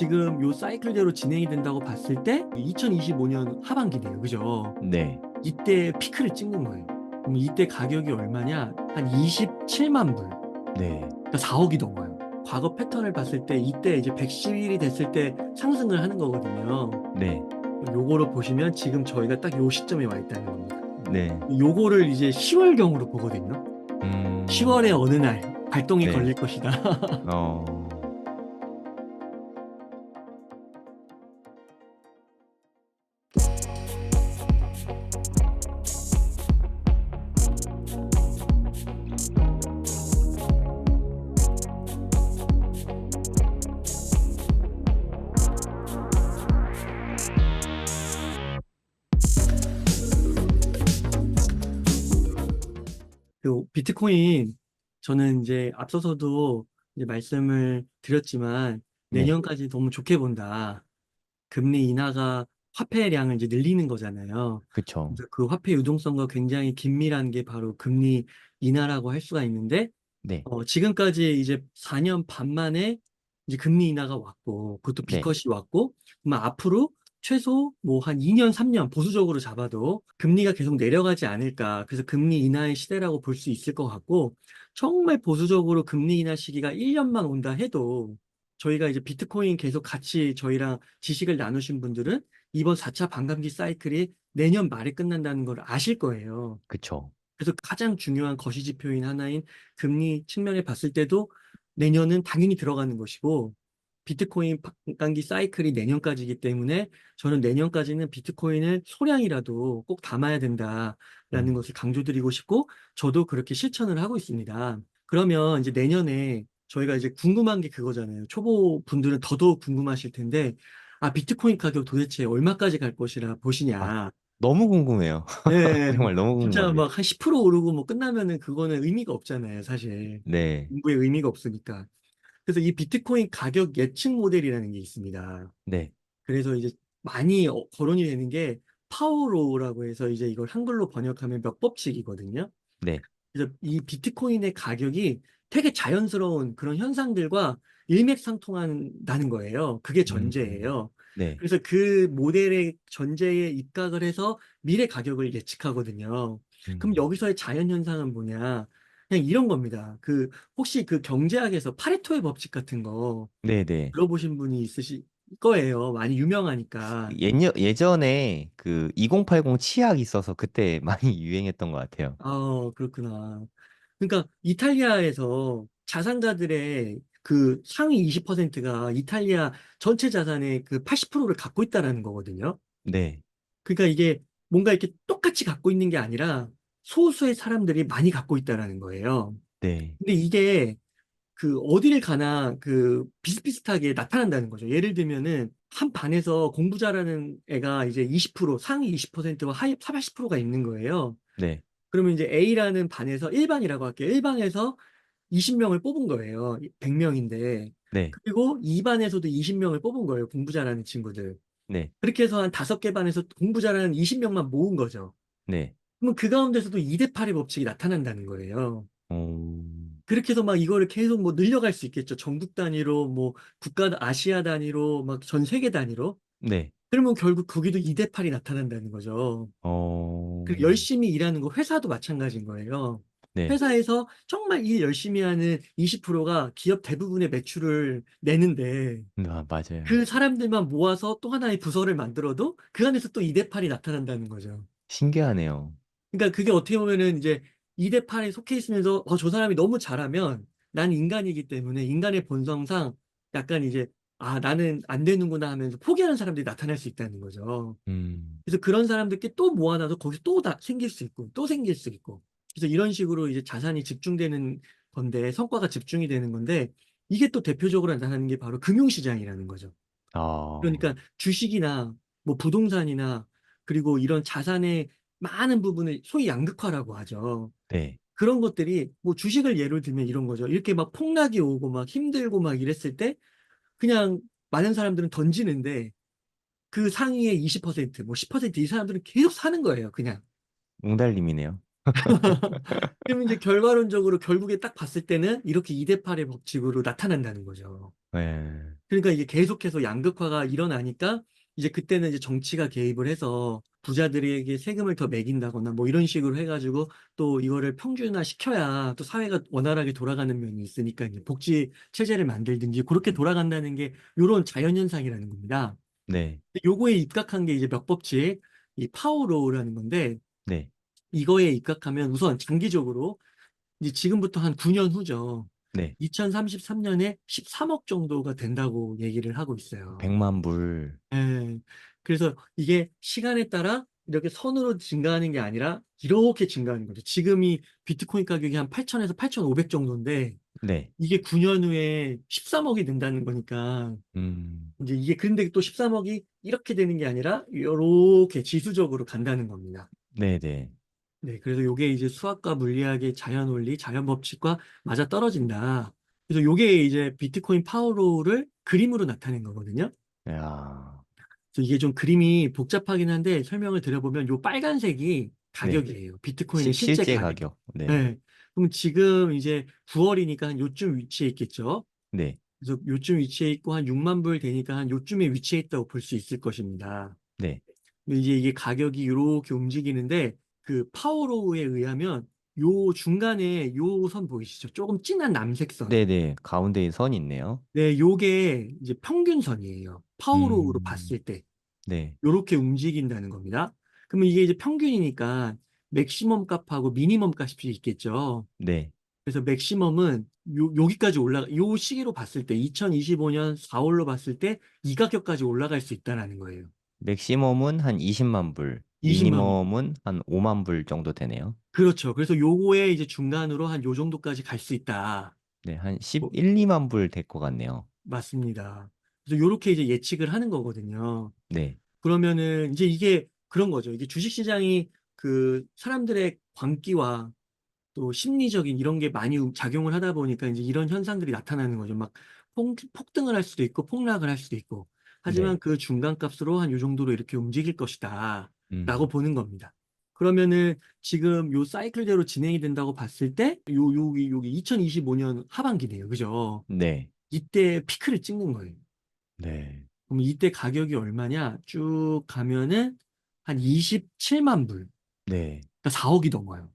지금 요 사이클대로 진행이 된다고 봤을 때 2025년 하반기네요. 그죠? 네. 이때 피크를 찍는 거예요. 그럼 이때 가격이 얼마냐? 한 27만 불. 네. 그러니까 4억이 넘어요. 과거 패턴을 봤을 때 이때 이제 110일이 됐을 때 상승을 하는 거거든요. 네. 요거로 보시면 지금 저희가 딱 요 시점에 와 있다는 겁니다. 네. 요거를 이제 10월경으로 보거든요. 음. 10월의 어느 날 발동이 네. 걸릴 것이다. 어. 그 비트코인 저는 이제 앞서서도 이제 말씀을 드렸지만 네. 내년까지 너무 좋게 본다. 금리 인하가 화폐량을 이제 늘리는 거잖아요. 그쵸. 그래서 그 화폐 유동성과 굉장히 긴밀한 게 바로 금리 인하라고 할 수가 있는데 네. 지금까지 이제 4년 반 만에 이제 금리 인하가 왔고, 그것도 네. B컷이 왔고, 그러면 앞으로 최소 뭐 한 2년, 3년 보수적으로 잡아도 금리가 계속 내려가지 않을까. 그래서 금리 인하의 시대라고 볼 수 있을 것 같고, 정말 보수적으로 금리 인하 시기가 1년만 온다 해도 저희가 이제 비트코인 계속 같이 저희랑 지식을 나누신 분들은 이번 4차 반감기 사이클이 내년 말에 끝난다는 걸 아실 거예요. 그쵸. 그래서 가장 중요한 거시지표인 하나인 금리 측면에 봤을 때도 내년은 당연히 들어가는 것이고 비트코인 반감기 사이클이 내년까지이기 때문에 저는 내년까지는 비트코인을 소량이라도 꼭 담아야 된다라는 음. 것을 강조드리고 싶고 저도 그렇게 실천을 하고 있습니다. 그러면 이제 내년에 저희가 이제 궁금한 게 그거잖아요. 초보 분들은 더더욱 궁금하실 텐데 아, 비트코인 가격 도대체 얼마까지 갈 것이라 아, 보시냐. 너무 궁금해요. 네, 정말 너무 진짜 궁금합니다. 막 한 10% 오르고 뭐 끝나면은 그거는 의미가 없잖아요, 사실. 네. 공부에 의미가 없으니까. 그래서 이 비트코인 가격 예측 모델이라는 게 있습니다. 네. 그래서 이제 많이 거론이 되는 게 파워로우라고 해서 이제 이걸 한글로 번역하면 몇 법칙이거든요. 네. 그래서 이 비트코인의 가격이 되게 자연스러운 그런 현상들과 일맥상통한다는 거예요. 그게 음. 전제예요. 네. 그래서 그 모델의 전제에 입각을 해서 미래 가격을 예측하거든요. 그럼 음. 여기서의 자연현상은 뭐냐? 그냥 이런 겁니다. 혹시 그 경제학에서 파레토의 법칙 같은 거 네네. 들어보신 분이 있으실 거예요. 많이 유명하니까. 예전에 그 2080 치약 있어서 그때 많이 유행했던 것 같아요. 그렇구나. 그러니까 이탈리아에서 자산가들의 그 상위 20%가 이탈리아 전체 자산의 그 80%를 갖고 있다라는 거거든요. 네. 그러니까 이게 뭔가 이렇게 똑같이 갖고 있는 게 아니라 소수의 사람들이 많이 갖고 있다라는 거예요. 네. 근데 이게 그 어디를 가나 그 비슷비슷하게 나타난다는 거죠. 예를 들면은 한 반에서 공부 잘하는 애가 이제 20% 상위 20%와 하위 80%가 있는 거예요. 네. 그러면 이제 A라는 반에서 1반이라고 할게요. 1반에서 20명을 뽑은 거예요. 100명인데. 네. 그리고 2반에서도 20명을 뽑은 거예요. 공부 잘하는 친구들. 네. 그렇게 해서 한 5개 반에서 공부 잘하는 20명만 모은 거죠. 네. 그러면 그 가운데서도 2대 8의 법칙이 나타난다는 거예요. 음. 그렇게 해서 막 이거를 계속 뭐 늘려갈 수 있겠죠. 전국 단위로, 뭐 아시아 단위로, 막 전 세계 단위로. 네. 그러면 결국 거기도 2대 8이 나타난다는 거죠. 어. 그 열심히 일하는 거 회사도 마찬가지인 거예요. 네. 회사에서 정말 일 열심히 하는 20%가 기업 대부분의 매출을 내는데 아, 맞아요. 그 사람들만 모아서 또 하나의 부서를 만들어도 그 안에서 또 2대 8이 나타난다는 거죠. 신기하네요. 그러니까 그게 어떻게 보면은 이제 2대 8에 속해 있으면서 저 사람이 너무 잘하면 난 인간이기 때문에 인간의 본성상 약간 이제 아, 나는 안 되는구나 하면서 포기하는 사람들이 나타날 수 있다는 거죠. 음. 그래서 그런 사람들께 또 모아놔서 거기서 또 생길 수 있고, 또 생길 수 있고. 그래서 이런 식으로 이제 자산이 집중되는 건데, 성과가 집중이 되는 건데, 이게 또 대표적으로 나타나는 게 바로 금융시장이라는 거죠. 아. 그러니까 주식이나 뭐 부동산이나 그리고 이런 자산의 많은 부분을 소위 양극화라고 하죠. 네. 그런 것들이 뭐 주식을 예를 들면 이런 거죠. 이렇게 막 폭락이 오고 막 힘들고 막 이랬을 때 그냥 많은 사람들은 던지는데 그 상위의 20%, 뭐 10%이 사람들은 계속 사는 거예요, 그냥. 웅달림이네요. 그러면 이제 결과론적으로 결국에 딱 봤을 때는 이렇게 2대 8의 법칙으로 나타난다는 거죠. 네. 그러니까 이게 계속해서 양극화가 일어나니까 이제 그때는 이제 정치가 개입을 해서 부자들에게 세금을 더 매긴다거나 뭐 이런 식으로 해가지고 또 이거를 평준화 시켜야 또 사회가 원활하게 돌아가는 면이 있으니까 이제 복지 체제를 만들든지 그렇게 돌아간다는 게 이런 자연현상이라는 겁니다. 네. 근데 요거에 입각한 게 이제 몇 법칙, 이 파워로우라는 건데 네. 이거에 입각하면 우선 장기적으로 이제 지금부터 한 9년 후죠. 네. 2033년에 13억 정도가 된다고 얘기를 하고 있어요. 100만 불. 예. 그래서 이게 시간에 따라 이렇게 선으로 증가하는 게 아니라 이렇게 증가하는 거죠. 지금이 비트코인 가격이 한 8천에서 8,500 정도인데 네. 이게 9년 후에 13억이 된다는 거니까 음. 이제 이게 근데 또 13억이 이렇게 되는 게 아니라 이렇게 지수적으로 간다는 겁니다. 네네. 네, 그래서 요게 이제 수학과 물리학의 자연 원리, 자연 법칙과 맞아 떨어진다. 그래서 요게 이제 비트코인 파워로우를 그림으로 나타낸 거거든요. 야. 그래서 이게 좀 그림이 복잡하긴 한데 설명을 드려보면 요 빨간색이 네. 가격이에요. 비트코인의 실제 실제 가격. 가격. 네. 네. 그럼 지금 이제 9월이니까 한 요쯤 위치해 있겠죠. 네. 그래서 요쯤 위치해 있고 한 6만 불 되니까 한 요쯤에 위치해 있다고 볼 수 있을 것입니다. 네. 근데 이제 이게 가격이 이렇게 움직이는데 그 파워로우에 의하면 요 중간에 요 선 보이시죠? 조금 진한 남색 선. 네네. 가운데에 선이 있네요. 네, 요게 이제 평균선이에요. 파워로우로 음. 봤을 때 네. 요렇게 움직인다는 겁니다. 그러면 이게 이제 평균이니까 맥시멈 값하고 미니멈 값이 있겠죠. 네. 그래서 맥시멈은 여기까지 요 시기로 봤을 때 2025년 4월로 봤을 때 이 가격까지 올라갈 수 있다라는 거예요. 맥시멈은 한 20만 불, 20만. 미니멈은 한 5만 불 정도 되네요. 그렇죠. 그래서 요거에 이제 중간으로 한 요 정도까지 갈 수 있다. 네, 한 뭐, 11, 2만 불 될 것 같네요. 맞습니다. 그래서 요렇게 이제 예측을 하는 거거든요. 네. 그러면은 이제 이게 그런 거죠. 이게 주식시장이 그 사람들의 광기와 또 심리적인 이런 게 많이 작용을 하다 보니까 이제 이런 현상들이 나타나는 거죠. 막 폭등을 할 수도 있고 폭락을 할 수도 있고. 하지만 네. 그 중간 값으로 한 요 정도로 이렇게 움직일 것이다. 라고 음. 보는 겁니다. 그러면은 지금 요 사이클대로 진행이 된다고 봤을 때 여기 2025년 하반기네요. 그죠? 네. 이때 피크를 찍는 거예요. 네. 그럼 이때 가격이 얼마냐? 쭉 가면은 한 27만 불. 네. 그러니까 4억이 넘어요.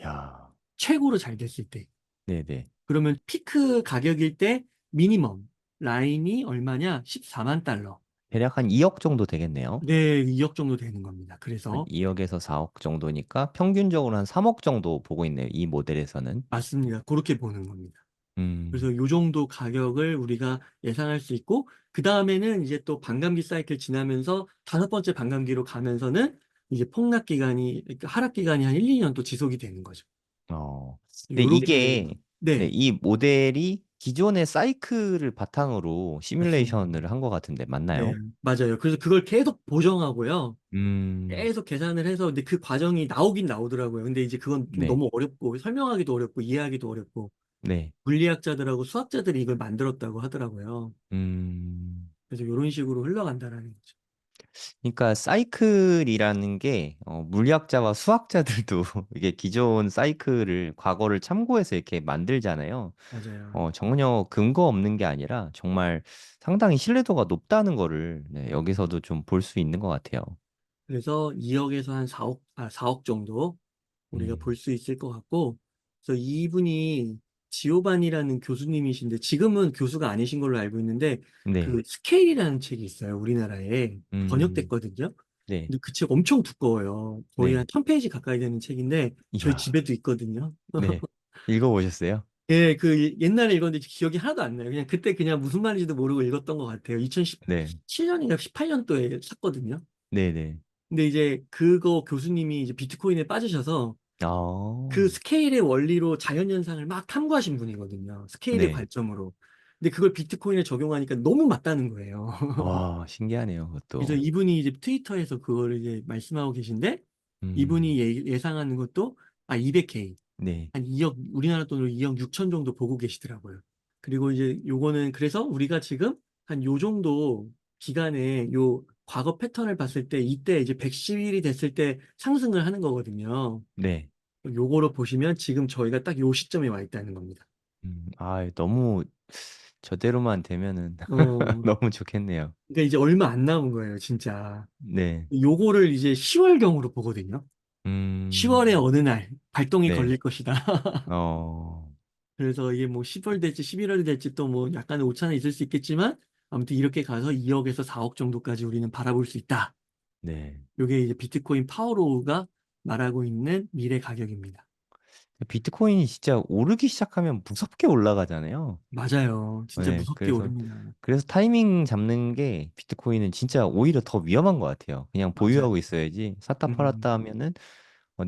야. 최고로 잘 됐을 때. 네네. 그러면 피크 가격일 때 미니멈 라인이 얼마냐? 14만 달러. 대략 한 2억 정도 되겠네요. 네, 2억 정도 되는 겁니다. 한 그래서 2억에서 4억 정도니까 평균적으로 한 3억 정도 보고 있네요. 이 모델에서는. 맞습니다. 그렇게 보는 겁니다. 음. 그래서 요 정도 가격을 우리가 예상할 수 있고, 그 다음에는 이제 또 반감기 사이클 지나면서 다섯 번째 반감기로 가면서는 이제 폭락 기간이, 그러니까 하락 기간이 한 1, 2년 또 지속이 되는 거죠. 어. 근데 요렇게, 이게 네, 네, 이 모델이 기존의 사이클을 바탕으로 맞습니다. 시뮬레이션을 한 것 같은데 네, 맞나요? 맞아요. 그래서 그걸 계속 보정하고요. 음. 계속 계산을 해서, 근데 그 과정이 나오긴 나오더라고요. 근데 이제 그건 좀 네. 너무 어렵고, 설명하기도 어렵고, 이해하기도 어렵고, 네. 물리학자들하고 수학자들이 이걸 만들었다고 하더라고요. 음. 그래서 이런 식으로 흘러간다라는 거죠. 그러니까 사이클이라는 게 물리학자와 수학자들도 이게 기존 사이클을 과거를 참고해서 이렇게 만들잖아요. 맞아요. 전혀 근거 없는 게 아니라 정말 상당히 신뢰도가 높다는 거를 네, 여기서도 좀 볼 수 있는 것 같아요. 그래서 2억에서 한 4억 정도 우리가 음. 볼 수 있을 것 같고, 그래서 이분이 지오반이라는 교수님이신데, 지금은 교수가 아니신 걸로 알고 있는데, 네. 그 스케일이라는 책이 있어요. 우리나라에 음. 번역됐거든요. 네. 근데 그 책 엄청 두꺼워요. 거의 한 네. 1000페이지 가까이 되는 책인데, 저희 이야. 집에도 있거든요. 네. 읽어보셨어요? 예, 그 옛날에 읽었는데 기억이 하나도 안 나요. 그냥 그때 그냥 무슨 말인지도 모르고 읽었던 것 같아요. 네. 2017년인가 18년도에 샀거든요. 네네. 근데 이제 그거 교수님이 이제 비트코인에 빠지셔서 그 아, 스케일의 원리로 자연현상을 막 탐구하신 분이거든요. 스케일의 네. 관점으로. 근데 그걸 비트코인에 적용하니까 너무 맞다는 거예요. 와, 신기하네요, 그래서 그것도. 이분이 이제 트위터에서 그거를 이제 말씀하고 계신데 음. 이분이 예상하는 것도 200K. 네. 한 2억, 우리나라 돈으로 2억 6천 정도 보고 계시더라고요. 그리고 이제 요거는 그래서 우리가 지금 한 요 정도 기간에 요 과거 패턴을 봤을 때 이때 이제 110일이 됐을 때 상승을 하는 거거든요. 네. 요거로 보시면 지금 저희가 딱 요 시점에 와 있다는 겁니다. 너무 저대로만 되면은 어, 너무 좋겠네요. 그러니까 이제 얼마 안 남은 거예요, 진짜. 네. 요거를 이제 10월경으로 보거든요. 음, 10월의 어느 날 발동이 네. 걸릴 것이다. 어, 그래서 이게 뭐 10월 될지 11월이 될지 또 뭐 약간의 오차는 있을 수 있겠지만 아무튼 이렇게 가서 2억에서 4억 정도까지 우리는 바라볼 수 있다. 네. 요게 이제 비트코인 파워로우가 말하고 있는 미래 가격입니다. 비트코인이 진짜 오르기 시작하면 무섭게 올라가잖아요. 맞아요. 진짜 네. 무섭게 오릅니다. 그래서 타이밍 잡는 게 비트코인은 진짜 오히려 더 위험한 것 같아요. 그냥 맞아요. 보유하고 있어야지 샀다 팔았다 음, 하면은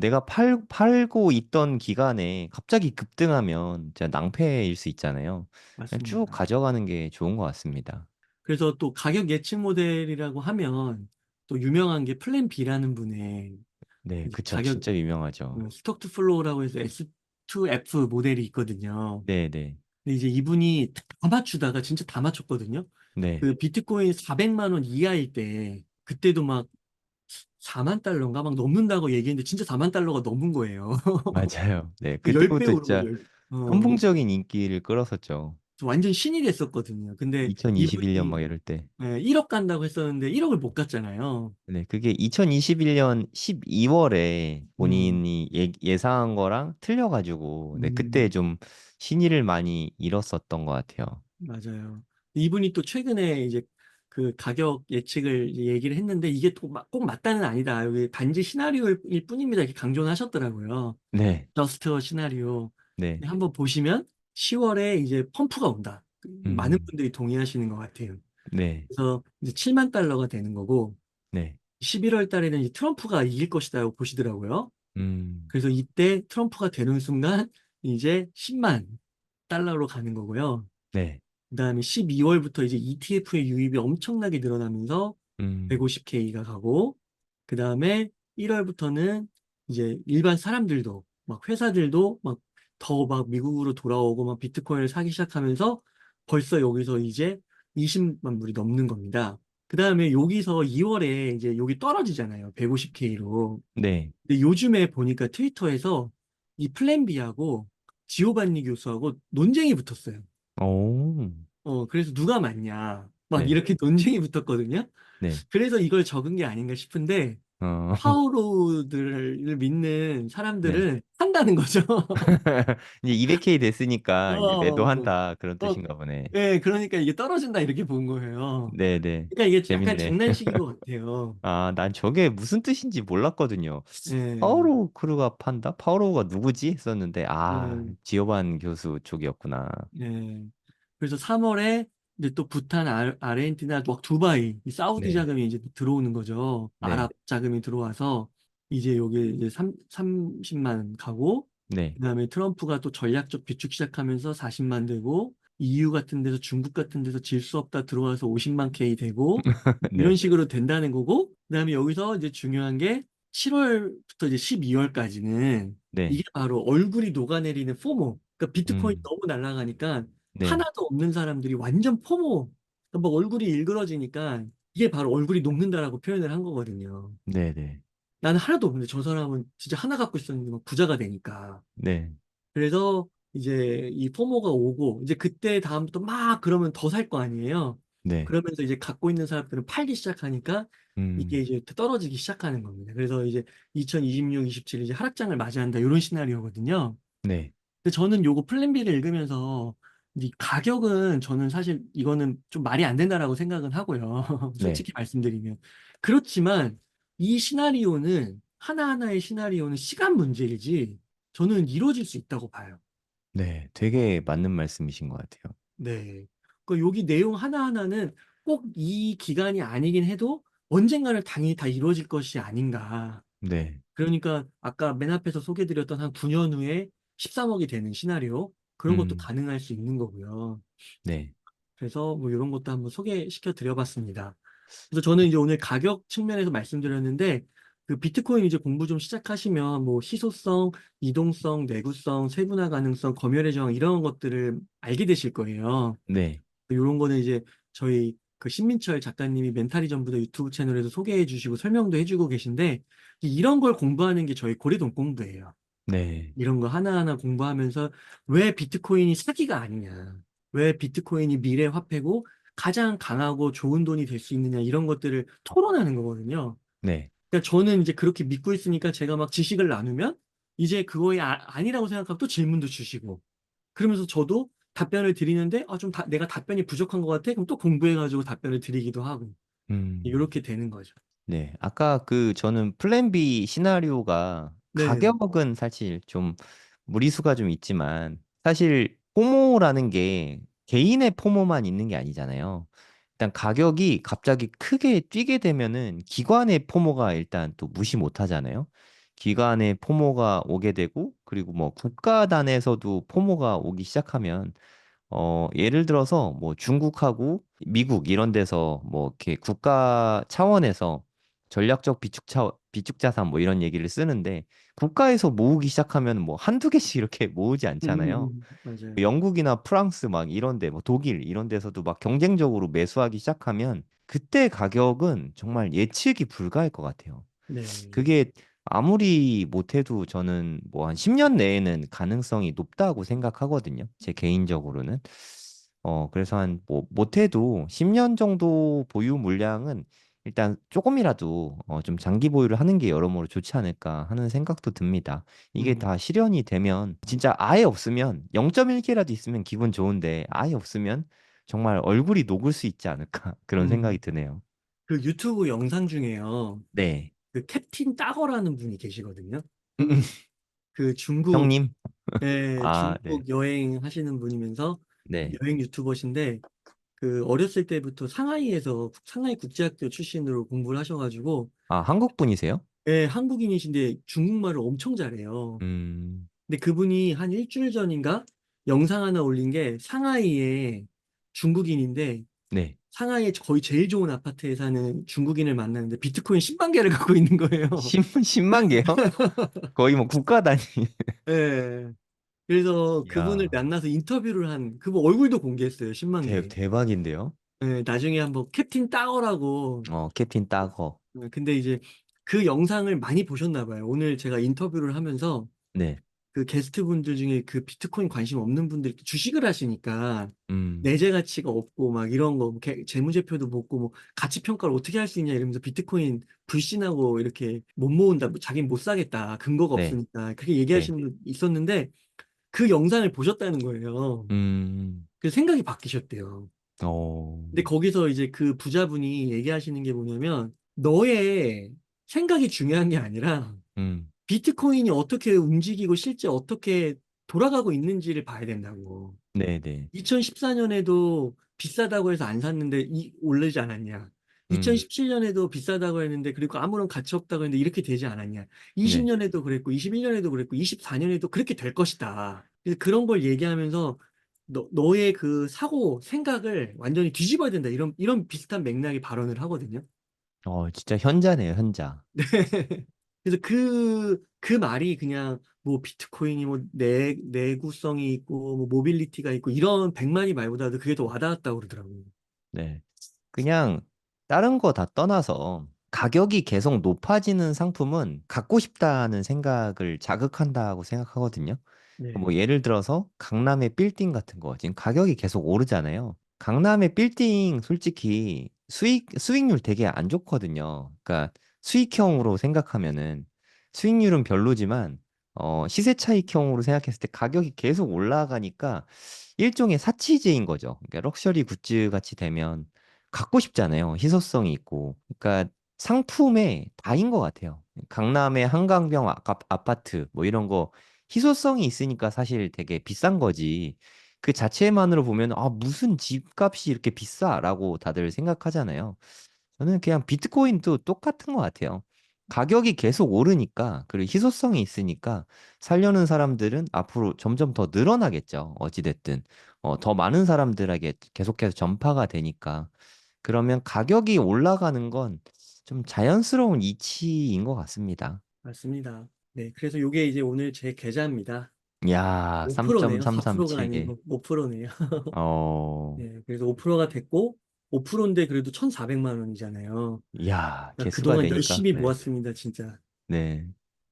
내가 팔고 있던 기간에 갑자기 급등하면 진짜 낭패일 수 있잖아요. 그냥 쭉 맞습니다. 가져가는 게 좋은 것 같습니다. 그래서 또 가격 예측 모델이라고 하면 또 유명한 게 플랜 B라는 분의 네, 이제 그쵸. 가격 진짜 유명하죠. 스톡 투 플로우라고 해서 S2F 모델이 있거든요. 네, 네, 근데 이제 이분이 다 맞추다가 진짜 다 맞췄거든요. 네, 그 비트코인 400만 원 이하일 때 그때도 막 4만 달러인가 막 넘는다고 얘기했는데 진짜 4만 달러가 넘은 거예요. 맞아요. 네, 10배 그때부터 오른 거죠. 진짜 선풍적인 인기를 끌었었죠. 완전 신이 됐었거든요. 근데 이분이 2021년 막 이럴 때. 1억 간다고 했었는데 1억을 못 갔잖아요. 네, 그게 2021년 12월에 음, 본인이 예상한 거랑 틀려가지고, 네, 그때 음, 좀 신의를 많이 잃었었던 것 같아요. 맞아요. 이분이 또 최근에 이제 그 가격 예측을 이제 얘기를 했는데 이게 꼭 맞다는 아니다. 여기 단지 시나리오일 뿐입니다. 이렇게 강조는 하셨더라고요. 네, 저스트 시나리오. 네, 근데 한번 보시면 10월에 이제 펌프가 온다. 많은 음, 분들이 동의하시는 것 같아요. 네, 그래서 이제 7만 달러가 되는 거고, 네, 11월 달에는 이제 트럼프가 이길 것이라고 보시더라고요. 음, 그래서 이때 트럼프가 되는 순간 이제 10만 달러로 가는 거고요. 네, 그다음에 12월부터 이제 ETF의 유입이 엄청나게 늘어나면서 음, 150K가 가고, 그다음에 1월부터는 이제 일반 사람들도 막 회사들도 막 더 막 미국으로 돌아오고 막 비트코인을 사기 시작하면서 벌써 여기서 이제 20만 불이 넘는 겁니다. 그다음에 여기서 2월에 이제 여기 떨어지잖아요. 150K로. 네, 근데 요즘에 보니까 트위터에서 이 플랜 B하고 지오반니 교수하고 논쟁이 붙었어요. 오, 그래서 누가 맞냐. 막 네, 이렇게 논쟁이 붙었거든요. 네, 그래서 이걸 적은 게 아닌가 싶은데, 어, 파우로들을 믿는 네. 사람들은 한다는 거죠. 이제 200K 어, 됐으니까 이제 어, 매도한다 그런 어, 뜻인가 보네. 예, 그러니까 이게 떨어진다 이렇게 본 거예요. 네, 네, 그러니까 이게 약간 재밌네. 장난식인 것 같아요. 난 저게 무슨 뜻인지 몰랐거든요. 예, 파오로 크루가 판다? 파오로가 누구지? 했었는데, 예, 지오반 교수 쪽이었구나. 예. 그래서 3월에 이제 또 부탄, 아르헨티나, 막 두바이, 이 사우디 네, 자금이 이제 들어오는 거죠. 네, 아랍 자금이 들어와서 이제 여기 이제 30만 가고, 네, 그다음에 트럼프가 또 전략적 비축 시작하면서 40만 되고, EU 같은 데서 중국 같은 데서 질 수 없다 들어와서 50만 K 되고, 이런 네, 식으로 된다는 거고, 그다음에 여기서 이제 중요한 게 7월부터 이제 12월까지는 네, 이게 바로 얼굴이 녹아내리는 포모. 그러니까 비트코인 음, 너무 날아가니까 네, 하나도 없는 사람들이 완전 포모. 그러니까 막 얼굴이 일그러지니까 이게 바로 얼굴이 녹는다라고 표현을 한 거거든요. 네, 네, 나는 하나도 없는데 저 사람은 진짜 하나 갖고 있었는데 막 부자가 되니까. 네, 그래서 이제 이 포모가 오고 이제 그때 다음부터 막 그러면 더 살 거 아니에요. 네, 그러면서 이제 갖고 있는 사람들은 팔기 시작하니까 이게 음, 이제 떨어지기 시작하는 겁니다. 그래서 이제 2026, 27 이제 하락장을 맞이한다 이런 시나리오거든요. 네, 근데 저는 요거 플랜 B를 읽으면서 이 가격은 저는 사실 이거는 좀 말이 안 된다라고 생각은 하고요. 네, 솔직히 말씀드리면. 그렇지만 이 시나리오는 하나하나의 시나리오는 시간 문제이지 저는 이루어질 수 있다고 봐요. 네, 되게 맞는 말씀이신 것 같아요. 네. 그 여기 내용 하나하나는 꼭 이 기간이 아니긴 해도 언젠가는 당연히 다 이루어질 것이 아닌가. 네, 그러니까 아까 맨 앞에서 소개드렸던 한 9년 후에 13억이 되는 시나리오 그런 것도 음, 가능할 수 있는 거고요. 네, 그래서 뭐 이런 것도 한번 소개시켜 드려봤습니다. 그래서 저는 이제 오늘 가격 측면에서 말씀드렸는데 그 비트코인 이제 공부 좀 시작하시면 뭐 희소성, 이동성, 내구성, 세분화 가능성, 검열의 저항 이런 것들을 알게 되실 거예요. 네, 이런 거는 이제 저희 그 신민철 작가님이 멘탈이 전부다 유튜브 채널에서 소개해 주시고 설명도 해주고 계신데 이런 걸 공부하는 게 저희 고래동 공부예요. 네. 이런 거 하나하나 공부하면서 왜 비트코인이 사기가 아니냐. 왜 비트코인이 미래 화폐고 가장 강하고 좋은 돈이 될 수 있느냐. 이런 것들을 토론하는 거거든요. 네. 그러니까 저는 이제 그렇게 믿고 있으니까 제가 막 지식을 나누면 이제 그거에 아니라고 생각하면 또 질문도 주시고 그러면서 저도 답변을 드리는데 내가 답변이 부족한 것 같아? 그럼 또 공부해가지고 답변을 드리기도 하고 음. 이렇게 되는 거죠. 네. 아까 그 저는 플랜 B 시나리오가 네. 가격은 사실 좀 무리수가 좀 있지만 사실 포모라는 게 개인의 포모만 있는 게 아니잖아요. 일단 가격이 갑자기 크게 뛰게 되면은 기관의 포모가 일단 또 무시 못 하잖아요. 기관의 포모가 오게 되고 그리고 뭐 국가단에서도 포모가 오기 시작하면 예를 들어서 뭐 중국하고 미국 이런 데서 뭐 이렇게 국가 차원에서 전략적 비축 자산 뭐 이런 얘기를 쓰는데 국가에서 모으기 시작하면 뭐 한두 개씩 이렇게 모으지 않잖아요. 맞아요. 영국이나 프랑스 막 이런 데, 뭐 독일 이런 데서도 막 경쟁적으로 매수하기 시작하면 그때 가격은 정말 예측이 불가할 것 같아요. 네. 그게 아무리 못해도 저는 뭐 한 10년 내에는 가능성이 높다고 생각하거든요. 제 개인적으로는. 그래서 한 뭐 못해도 10년 정도 보유 물량은 일단 조금이라도 좀 장기 보유를 하는 게 여러모로 좋지 않을까 하는 생각도 듭니다. 이게 음, 다 실현이 되면 진짜 아예 없으면 0.1개라도 있으면 기분 좋은데 아예 없으면 정말 얼굴이 녹을 수 있지 않을까 그런 생각이 음. 드네요. 그 유튜브 영상 중에요. 네. 그 캡틴 따거라는 분이 계시거든요. 음, 그 형님. 아, 네. 중국 여행 하시는 분이면서 네. 여행 유튜버신데 그 어렸을 때부터 상하이에서 상하이 국제학교 출신으로 공부를 하셔가지고 아, 한국 분이세요? 한국인이신데 중국말을 엄청 잘해요. 음, 근데 그분이 한 일주일 전인가 영상 하나 올린 게 상하이에 중국인인데 네. 상하이에 거의 제일 좋은 아파트에 사는 중국인을 만나는데 비트코인 10만 개를 갖고 있는 거예요. 10만 개요? 거의 뭐 국가 단위. 예. 그래서 그분을 이야, 만나서 인터뷰를 그분 얼굴도 공개했어요. 10만 개. 대박인데요? 예, 나중에 한번 캡틴 따거라고. 캡틴 따거. 근데 이제 그 영상을 많이 보셨나 봐요. 오늘 제가 인터뷰를 하면서 네. 그 게스트분들 중에 그 비트코인 관심 없는 분들 주식을 하시니까 음, 내재 가치가 없고 막 이런 거, 뭐 재무제표도 못 보고 뭐 가치 평가를 어떻게 할 수 있냐 이러면서 비트코인 불신하고 이렇게 못 모은다, 뭐 자기는 못 사겠다, 근거가 네. 없으니까 그렇게 네. 얘기하시는 분 있었는데 그 영상을 보셨다는 거예요. 음, 그래서 생각이 바뀌셨대요. 어, 근데 거기서 이제 그 부자분이 얘기하시는 게 뭐냐면 너의 생각이 중요한 게 아니라 음, 비트코인이 어떻게 움직이고 실제 어떻게 돌아가고 있는지를 봐야 된다고. 네네. 2014년에도 비싸다고 해서 안 샀는데 오르지 않았냐. 음, 2017년에도 비싸다고 했는데 그리고 아무런 가치 없다고 했는데 이렇게 되지 않았냐. 네. 20년에도 그랬고 21년에도 그랬고 24년에도 그렇게 될 것이다. 그래서 그런 걸 얘기하면서 너의 그 생각을 완전히 뒤집어야 된다. 이런 비슷한 맥락의 발언을 하거든요. 진짜 현자네요, 현자. 그래서 그 말이 그냥 뭐 비트코인이 뭐 내구성이 있고 뭐 모빌리티가 있고 이런 100마디 말보다도 그게 더 와닿았다고 그러더라고요. 네. 그냥 다른 거 다 떠나서 가격이 계속 높아지는 상품은 갖고 싶다는 생각을 자극한다고 생각하거든요. 네. 뭐 예를 들어서 강남의 빌딩 같은 거 지금 가격이 계속 오르잖아요. 강남의 빌딩 솔직히 수익률 되게 안 좋거든요. 그러니까 수익형으로 생각하면은 수익률은 별로지만 시세 차익형으로 생각했을 때 가격이 계속 올라가니까 일종의 사치제인 거죠. 그러니까 럭셔리 굿즈 같이 되면 갖고 싶잖아요. 희소성이 있고. 그러니까 상품의 다인 것 같아요. 강남의 한강병 아파트 뭐 이런 거 희소성이 있으니까 사실 되게 비싼 거지. 그 자체만으로 보면 아 무슨 집값이 이렇게 비싸라고 다들 생각하잖아요. 저는 그냥 비트코인도 똑같은 것 같아요. 가격이 계속 오르니까 그리고 희소성이 있으니까 살려는 사람들은 앞으로 점점 더 늘어나겠죠. 어찌됐든 더 많은 사람들에게 계속해서 전파가 되니까 그러면 가격이 올라가는 건 좀 자연스러운 이치인 것 같습니다. 맞습니다. 네. 그래서 이게 이제 오늘 제 계좌입니다. 야, 5%네요. 4%가 3.337개. 아니고 5%네요. 어, 네. 그래서 5%가 됐고 5%인데 그래도 1,400만 원이잖아요. 야, 개수가 그동안 되니까, 열심히 네, 모았습니다, 진짜. 네,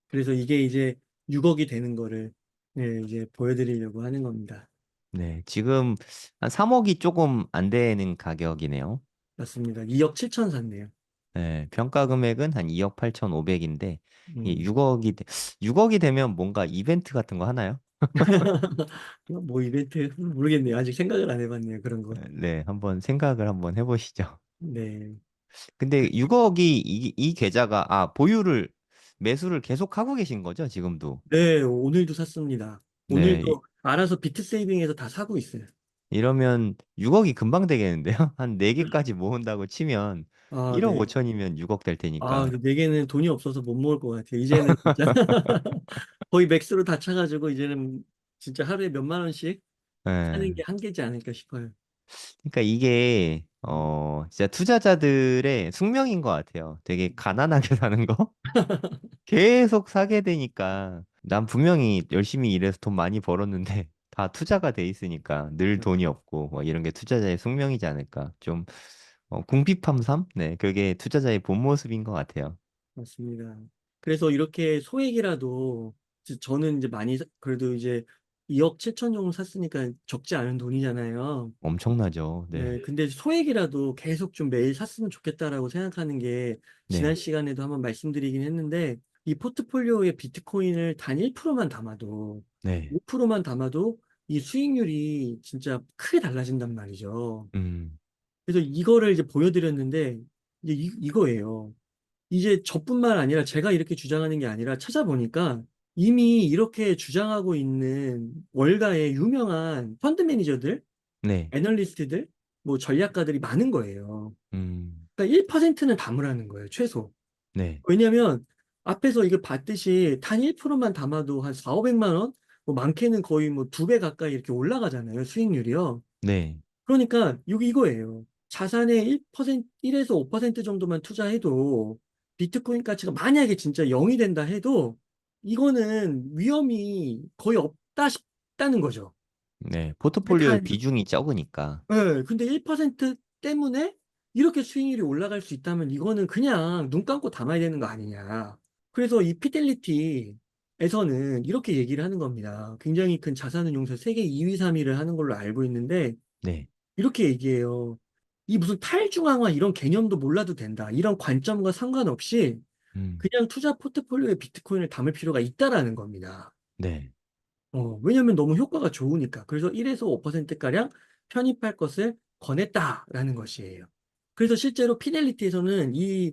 그래서 이게 이제 6억이 되는 거를 네, 이제 보여드리려고 하는 겁니다. 네, 지금 한 3억이 조금 안 되는 가격이네요. 맞습니다. 2억 7천 샀네요. 네, 평가 금액은 한 2억 8,500인데, 이 음. 6억이 되면 뭔가 이벤트 같은 거 하나요? 뭐 이벤트 모르겠네요. 아직 생각을 안 해봤네요. 그런 거. 네, 한번 생각을 한번 해보시죠. 네. 그- 근데 6억이 이 계좌가, 매수를 계속 하고 계신 거죠, 지금도? 네, 오늘도 샀습니다. 네, 오늘도 알아서 비트 세이빙에서 다 사고 있어요. 이러면 6억이 금방 되겠는데요? 한 4개까지 모은다고 치면 아, 1억 네. 5천이면 6억 될 아, 테니까. 네 개는 돈이 없어서 못 먹을 것 같아요. 이제는 진짜 거의 맥스로 다 차가지고 이제는 진짜 하루에 몇만 원씩 사는 예. 게 한계지 않을까 싶어요. 그러니까 이게 진짜 투자자들의 숙명인 것 같아요. 되게 가난하게 사는 거? 계속 사게 되니까 난 분명히 열심히 일해서 돈 많이 벌었는데 다 투자가 돼 있으니까 늘 돈이 없고 뭐 이런 게 투자자의 숙명이지 않을까. 좀 궁핍함삼? 네, 그게 투자자의 본 모습인 것 같아요. 맞습니다. 그래서 이렇게 소액이라도 저는 이제 많이 그래도 이제 2억 7천 정도 샀으니까 적지 않은 돈이잖아요. 엄청나죠. 네. 네, 근데 소액이라도 계속 좀 매일 샀으면 좋겠다라고 생각하는 게 지난 네. 시간에도 한번 말씀드리긴 했는데 이 포트폴리오에 비트코인을 단 1%만 담아도 네. 5%만 담아도 이 수익률이 진짜 크게 달라진단 말이죠. 음. 그래서 이거를 이제 보여드렸는데 이제 이거예요. 이제 저뿐만 아니라 제가 이렇게 주장하는 게 아니라 찾아보니까 이미 이렇게 주장하고 있는 월가의 유명한 펀드 매니저들, 네. 애널리스트들, 뭐 전략가들이 많은 거예요. 음. 그러니까 1%는 담으라는 거예요, 최소. 네. 왜냐면 앞에서 이거 봤듯이 단 1%만 담아도 한 4, 500만 원? 뭐 많게는 거의 뭐 2배 가까이 이렇게 올라가잖아요, 수익률이요. 네. 그러니까 여기 이거예요. 자산의 1%, 1에서 5% 정도만 투자해도 비트코인 가치가 만약에 진짜 0이 된다 해도 이거는 위험이 거의 없다 싶다는 거죠. 네. 근데 포트폴리오의 단, 비중이 적으니까. 네, 근데 1% 때문에 이렇게 수익률이 올라갈 수 있다면 이거는 그냥 눈 감고 담아야 되는 거 아니냐. 그래서 이 피델리티에서는 이렇게 얘기를 하는 겁니다. 굉장히 큰 자산운용사 세계 2위, 3위를 하는 걸로 알고 있는데 네. 이렇게 얘기해요. 이 무슨 탈중앙화 이런 개념도 몰라도 된다. 이런 관점과 상관없이 음. 그냥 투자 포트폴리오에 비트코인을 담을 필요가 있다라는 겁니다. 네. 왜냐면 너무 효과가 좋으니까. 그래서 1에서 5%가량 편입할 것을 권했다라는 것이에요. 그래서 실제로 피델리티에서는 이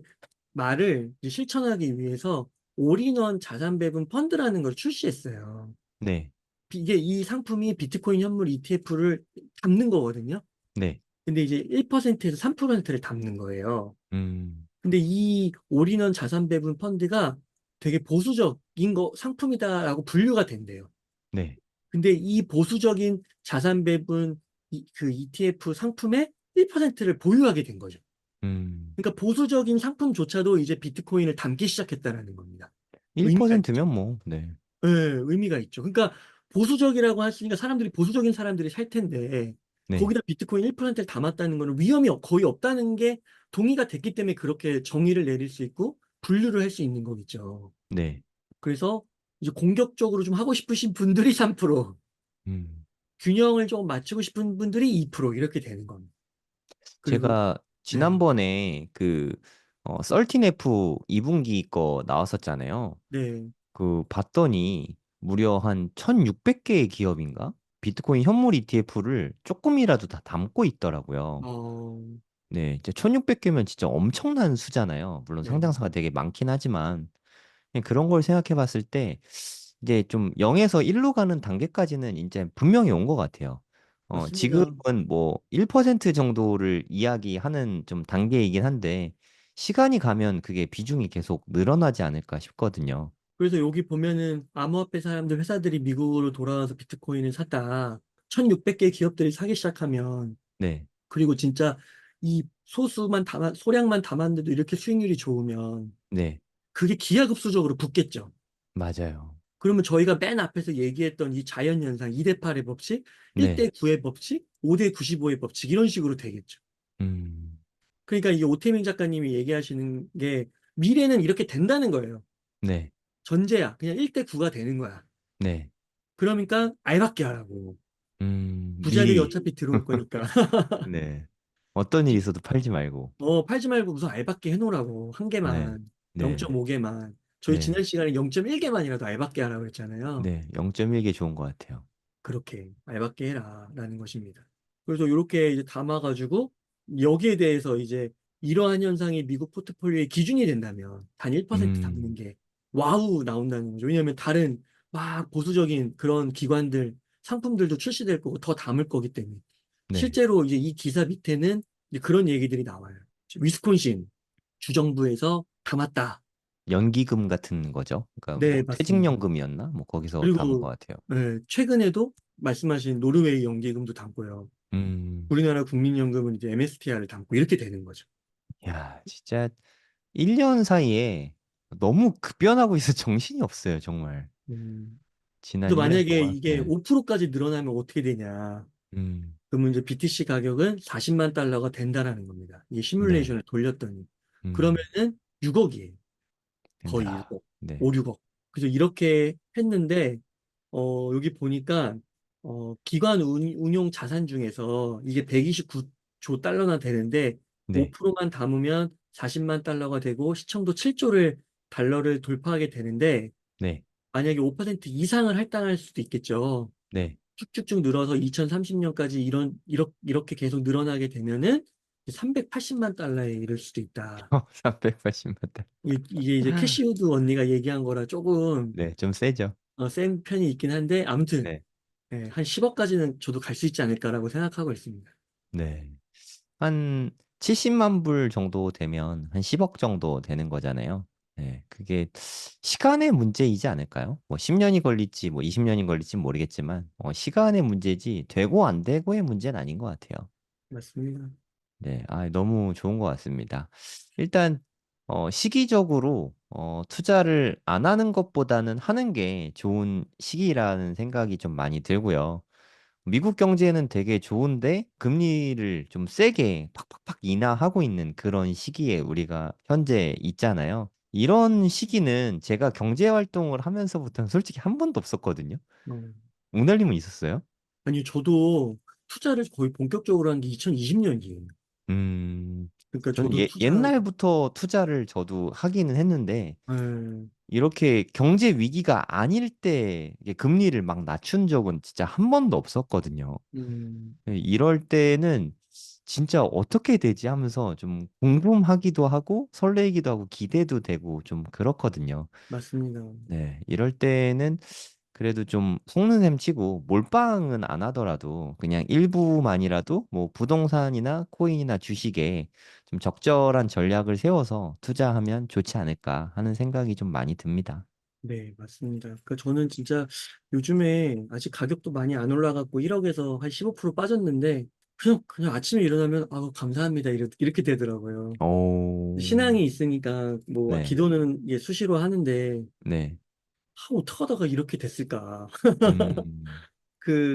말을 이제 실천하기 위해서 올인원 자산 배분 펀드라는 걸 출시했어요. 네. 이게 이 상품이 비트코인 현물 ETF를 담는 거거든요. 네. 근데 이제 1%에서 3%를 담는 거예요. 음. 근데 이 올인원 자산 배분 펀드가 되게 보수적인 상품이다라고 분류가 된대요. 네. 근데 이 보수적인 자산 배분 그 ETF 상품의 1%를 보유하게 된 거죠. 음. 그러니까 보수적인 상품조차도 이제 비트코인을 담기 시작했다라는 겁니다. 의미가 있죠. 1%면 뭐, 네. 네, 의미가 있죠. 그러니까 보수적이라고 했으니까 보수적인 사람들이 살 텐데 네. 거기다 비트코인 1%를 담았다는 거는 위험이 거의 없다는 게 동의가 됐기 때문에 그렇게 정의를 내릴 수 있고 분류를 할 수 있는 거겠죠. 네. 그래서 이제 공격적으로 좀 하고 싶으신 분들이 3%, 음. 균형을 조금 맞추고 싶은 분들이 2% 이렇게 되는 겁니다. 그리고 제가 네, 지난번에 썰틴F 2분기 거 나왔었잖아요. 네, 봤더니 무려 한 1600개의 기업인가? 비트코인 현물 ETF를 조금이라도 다 담고 있더라고요. 어, 네, 이제 1600개면 진짜 엄청난 수잖아요. 물론 네, 상장사가 되게 많긴 하지만 그냥 그런 걸 생각해 봤을 때 이제 좀 0에서 1로 가는 단계까지는 이제 분명히 온 것 같아요. 맞습니다. 지금은 뭐 1% 정도를 이야기하는 좀 단계이긴 한데 시간이 가면 그게 비중이 계속 늘어나지 않을까 싶거든요. 그래서 여기 보면은 암호화폐 사람들 회사들이 미국으로 돌아와서 비트코인을 샀다. 1600개 기업들이 사기 시작하면 네, 그리고 진짜 이 소량만 담았는데도 이렇게 수익률이 좋으면 네, 그게 기하급수적으로 붙겠죠. 맞아요. 그러면 저희가 맨 앞에서 얘기했던 이 자연현상 2대 8의 법칙, 1대 네, 9의 법칙, 5대 95의 법칙 이런 식으로 되겠죠. 음, 그러니까 이 오태민 작가님이 얘기하시는 게 미래는 이렇게 된다는 거예요. 네, 전제야. 그냥 1대 9가 되는 거야. 네. 그러니까 알밖에 하라고. 부자들이 미리, 어차피 들어올 거니까. 네. 어떤 일이 있어도 팔지 말고. 팔지 말고 우선 알밖에 해놓으라고. 한 네. 개만. 네. 0.5개만. 저희 네. 지난 시간에 0.1개만이라도 알밖에 하라고 했잖아요. 네. 0.1개 좋은 것 같아요. 그렇게 알밖에 해라. 라는 것입니다. 그래서 이렇게 이제 담아가지고 여기에 대해서 이제 이러한 현상이 미국 포트폴리오의 기준이 된다면 단 1% 담는 음, 게 와우 나온다는 거죠. 왜냐하면 다른 막 보수적인 그런 기관들, 상품들도 출시될 거고 더 담을 거기 때문에. 네. 실제로 이제 이 기사 밑에는 이제 그런 얘기들이 나와요. 위스콘신 주정부에서 담았다. 연기금 같은 거죠. 그러니까 네, 뭐 맞습니다. 퇴직연금이었나? 뭐 거기서 담은 것 그리고 같아요. 최근에도 말씀하신 노르웨이 연기금도 담고요. 음, 우리나라 국민연금은 이제 MSTI를 담고 이렇게 되는 거죠. 야, 진짜 1년 사이에 너무 급변하고 있어 정신이 없어요, 정말. 음. 지난 그래서 1년 만약에 동안. 이게 네. 5%까지 늘어나면 어떻게 되냐? 음, 그러면 이제 BTC 가격은 40만 달러가 된다라는 겁니다. 이 네. 시뮬레이션을 돌렸더니. 음, 그러면은 6억이에요. 거의 야, 6억. 네. 5, 6억. 그래서 이렇게 했는데, 여기 보니까, 기관 운용 자산 중에서 이게 129조 달러나 되는데, 네. 5%만 담으면 40만 달러가 되고, 시총도 7조를 달러를 돌파하게 되는데, 네. 만약에 5% 이상을 할당할 수도 있겠죠. 네. 쭉쭉쭉 늘어서 2030년까지 이렇게 계속 늘어나게 되면은 380만 달러에 이를 수도 있다. 380만 달. 이게 이제 캐시우드 언니가 얘기한 거라 조금 네, 좀 세죠. 센 편이 있긴 한데 아무튼 네. 한 10억까지는 저도 갈 수 있지 않을까라고 생각하고 있습니다. 네. 한 70만 불 정도 되면 한 10억 정도 되는 거잖아요. 네, 그게 시간의 문제이지 않을까요? 뭐 10년이 걸릴지 뭐 20년이 걸릴지 모르겠지만 시간의 문제지 되고 안 되고의 문제는 아닌 것 같아요. 맞습니다. 네, 너무 좋은 것 같습니다. 일단 시기적으로 투자를 안 하는 것보다는 하는 게 좋은 시기라는 생각이 좀 많이 들고요. 미국 경제는 되게 좋은데 금리를 좀 세게 팍팍팍 인하하고 있는 그런 시기에 우리가 현재 있잖아요. 이런 시기는 제가 경제 활동을 하면서부터는 솔직히 한 번도 없었거든요. 어, 웅달님은 있었어요? 아니 저도 투자를 거의 본격적으로 한 게 2020년이에요. 음, 그러니까 저는 저도 투자 옛날부터 투자를 저도 하기는 했는데 에, 이렇게 경제 위기가 아닐 때 이게 금리를 막 낮춘 적은 진짜 한 번도 없었거든요. 음, 이럴 때는 진짜 어떻게 되지 하면서 좀 궁금하기도 하고 설레기도 하고 기대도 되고 좀 그렇거든요. 맞습니다. 네, 이럴 때는 그래도 좀 속는 셈 치고 몰빵은 안 하더라도 그냥 일부만이라도 뭐 부동산이나 코인이나 주식에 좀 적절한 전략을 세워서 투자하면 좋지 않을까 하는 생각이 좀 많이 듭니다. 네, 맞습니다. 그러니까 저는 진짜 요즘에 아직 가격도 많이 안 올라갔고 1억에서 한 15% 빠졌는데 그냥 아침에 일어나면 감사합니다 이렇게 되더라고요. 오, 신앙이 있으니까 뭐 네, 기도는 수시로 하는데 네, 어떡하다가 이렇게 됐을까? 음,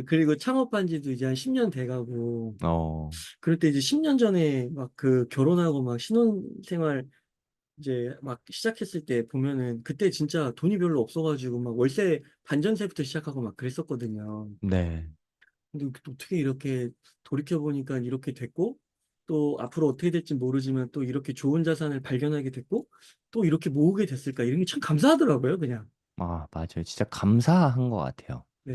그리고 창업한 지도 이제 한 10년 돼가고 어, 그럴 때 이제 10년 전에 막 결혼하고 막 신혼생활 이제 막 시작했을 때 보면은 그때 진짜 돈이 별로 없어가지고 막 월세 반전세부터 시작하고 막 그랬었거든요. 네. 근데 어떻게 이렇게 돌이켜보니까 이렇게 됐고 또 앞으로 어떻게 될지 모르지만 또 이렇게 좋은 자산을 발견하게 됐고 또 이렇게 모으게 됐을까 이런 게 참 감사하더라고요, 그냥. 맞아요. 진짜 감사한 것 같아요. 네,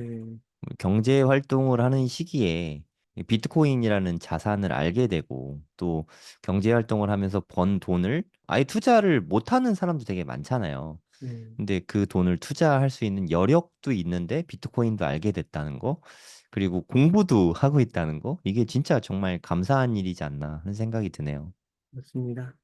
경제 활동을 하는 시기에 이 비트코인이라는 자산을 알게 되고 또 경제 활동을 하면서 번 돈을 아예 투자를 못하는 사람도 되게 많잖아요. 네, 근데 그 돈을 투자할 수 있는 여력도 있는데 비트코인도 알게 됐다는 거, 그리고 공부도 하고 있다는 거, 이게 진짜 정말 감사한 일이지 않나 하는 생각이 드네요. 맞습니다.